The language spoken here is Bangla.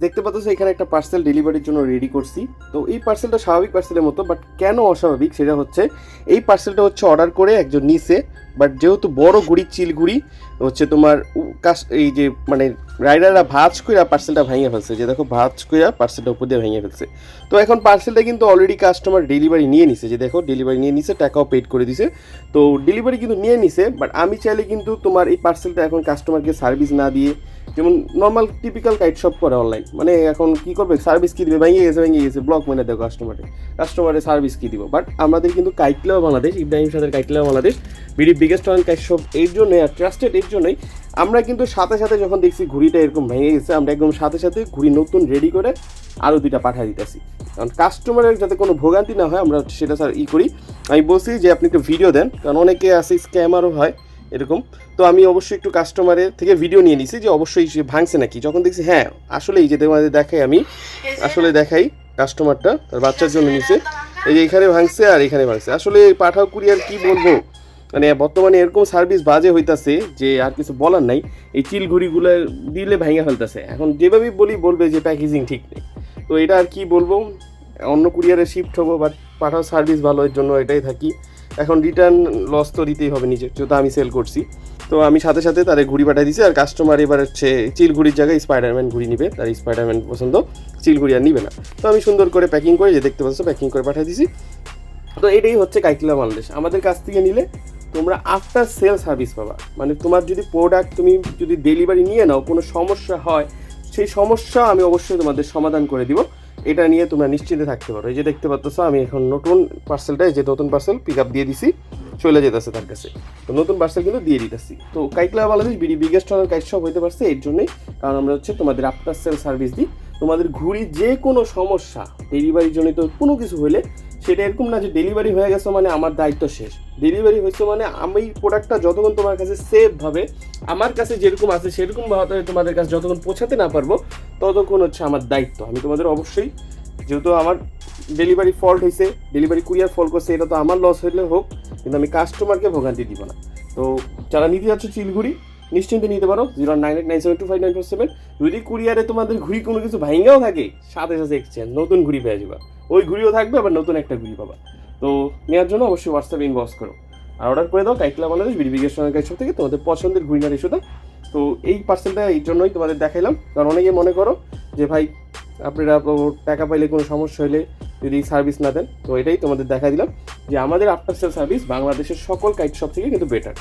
দেখতে পাচ্ছ এখানে একটা পার্সেল ডেলিভারির জন্য রেডি করছি। তো এই পার্সেলটা স্বাভাবিক পার্সেলের মতো, বাট কেন অস্বাভাবিক সেটা হচ্ছে এই পার্সেলটা হচ্ছে অর্ডার করে একজন নিছে, বাট যেহেতু বড় গুড়ি চিল গুড়ি হচ্ছে তোমার এই যে মানে রাইডাররা ভাঁজ কইরা পার্সেলটা ভেঙে ফেলছে, যে দেখো ভাঁজ কইরা পার্সেলটা উপর দিয়ে ভেঙে ফেলছে। তো এখন পার্সেলটা কিন্তু অলরেডি কাস্টমার ডেলিভারি নিয়ে নিছে, যে দেখো ডেলিভারি নিয়ে নিছে, টাকাও পেড করে দিছে। তো ডেলিভারি কিন্তু নিয়ে নিছে, বাট আমি চাইলে কিন্তু তোমার এই পার্সেলটা এখন কাস্টমারকে সার্ভিস না দিয়ে, যেমন নর্মাল টিপিক্যাল কাইট শপ করে অনলাইন, মানে এখন কি করবে, সার্ভিস কি দিবে, ভেঙে গেছে ব্লক মেনে দেবো কাস্টমারে সার্ভিস কি দিব। বাট আমাদের কিন্তু কাইটলাও বাংলাদেশ, ইব্রাহিম সাদের Kitelao Bangladesh BD biggest online kite shop, এর জন্যই আর ট্রাস্টেড এর জন্যই আমরা কিন্তু সাথে সাথে যখন দেখছি ঘুড়িটা এরকম ভেঙে গেছে, আমরা একদম সাথে সাথে ঘুড়ি নতুন রেডি করে আরও দুইটা পাঠিয়ে দিতেছি, কারণ কাস্টমারের যাতে কোনো ভোগান্তি না হয় আমরা সেটা স্যার করি। আমি বলছি যে আপনি একটু ভিডিও দেন, কারণ অনেকে আছে স্ক্যামারও হয় এরকম। তো আমি অবশ্যই একটু কাস্টমারের থেকে ভিডিও নিয়ে নিছি যে অবশ্যই সে ভাঙছে নাকি। যখন দেখছি হ্যাঁ আসলে এই যে তোমাদের দেখাই, আমি আসলে দেখাই কাস্টমারটা তার বাচ্চার জন্য নিছে, এই যে এখানে ভাঙছে আর এখানে ভাঙছে। আসলে পাঠাও কুরিয়ার কি বলবো, মানে বর্তমানে এরকম সার্ভিস বাজে হইতাছে যে আর কিছু বলার নাই। এই চিলঘুড়িগুলো দিলে ভেঙে ফেলতেছে, এখন যেভাবেই বলবে যে প্যাকেজিং ঠিক নেই। তো এটা আর কি বলবো, অন্য কুরিয়ারে শিফট হবো, বাট পাঠাও সার্ভিস ভালো, এর জন্য এটাই থাকি। এখন রিটার্ন লস তো দিতেই হবে নিজের, যেহেতু আমি সেল করছি। তো আমি সাথে সাথে তারে ঘুড়ি পাঠিয়ে দিছি, আর কাস্টমার এবার হচ্ছে চিল ঘুড়ির জায়গায় স্পাইডারম্যান ঘুড়ি নিবে, তার স্পাইডারম্যান পছন্দ, চিল ঘুড়ি আর নিবে না। তো আমি সুন্দর করে প্যাকিং করে, যে দেখতে পাচ্ছ প্যাকিং করে পাঠিয়ে দিছি। তো এটাই হচ্ছে কাইটলা বাংলাদেশ। আমাদের কাছ থেকে নিলে তোমরা আফটার সেল সার্ভিস পাবা, মানে তোমার যদি প্রোডাক্ট তুমি যদি ডেলিভারি নিয়ে নাও কোনো সমস্যা হয়, সেই সমস্যা আমি অবশ্যই তোমাদের সমাধান করে দিব। এটা নিয়ে তোমরা নিশ্চিন্তে থাকতে পারো। এই যে দেখতে পাচ্ছ আমি এখন নতুন পার্সেলটা, এই যে নতুন পার্সেল পিক আপ দিয়ে দিছি, চলে যেতেছে তার কাছে। তো নতুন পার্সেল কিন্তু দিয়ে দিতেছি। তো Kitela Bangladesh BD biggest online kite shop হইতে পারছে এর জন্যই, কারণ আমরা হচ্ছে তোমাদের আফটার সেল সার্ভিস দিই। তোমাদের ঘুড়ি যে কোনো সমস্যা ডেলিভারির জনিত কোনো কিছু হলে, সেটা এরকম না যে ডেলিভারি হয়ে গেছে মানে আমার দায়িত্ব শেষ। ডেলিভারি হয়েছে মানে আমি প্রোডাক্টটা যতক্ষণ তোমার কাছে সেফভাবে, আমার কাছে যেরকম আছে সেরকমভাবে তোমাদের কাছে যতক্ষণ পৌঁছাতে না পারবো, ততক্ষণ হচ্ছে আমার দায়িত্ব। আমি তোমাদের অবশ্যই, যেহেতু আমার ডেলিভারি ফল্ট হয়েছে, ডেলিভারি কুরিয়ার ফল্ট করছে, এটা তো আমার লস হলে হোক, কিন্তু আমি কাস্টমারকে ভোগান্তি দিব না। তো যারা নিতে যাচ্ছ চিলঘুড়ি নিশ্চিন্তে নিতে পারো, 09897259447। যদি কুরিয়ারে তোমাদের ঘুড়ি কোনো কিছু ভাঙাও থাকে, সাথে সাথে এক্সচেঞ্জ নতুন ঘুড়ি পেয়ে যাবা, ওই ঘুড়িও থাকবে, আবার নতুন একটা ঘুড়ি পাবা। তো নেওয়ার জন্য অবশ্যই হোয়াটসঅ্যাপ ইনবক্স করো আর অর্ডার করে দাও Kitela Bangladesh BD biggest online kite shop থেকে তোমাদের পছন্দের ঘুড়ি না ইস্যুটা। তো এই পার্সেলটা এই জন্যই তোমাদের দেখাইলাম, কারণ অনেকে মনে করো যে ভাই আপনারা টাকা পাইলে কোনো সমস্যা হলে যদি সার্ভিস না দেন। তো এটাই তোমাদের দেখা দিলাম যে আমাদের আফটার সেল সার্ভিস বাংলাদেশের সকল কাইট শপ থেকে কিন্তু বেটার।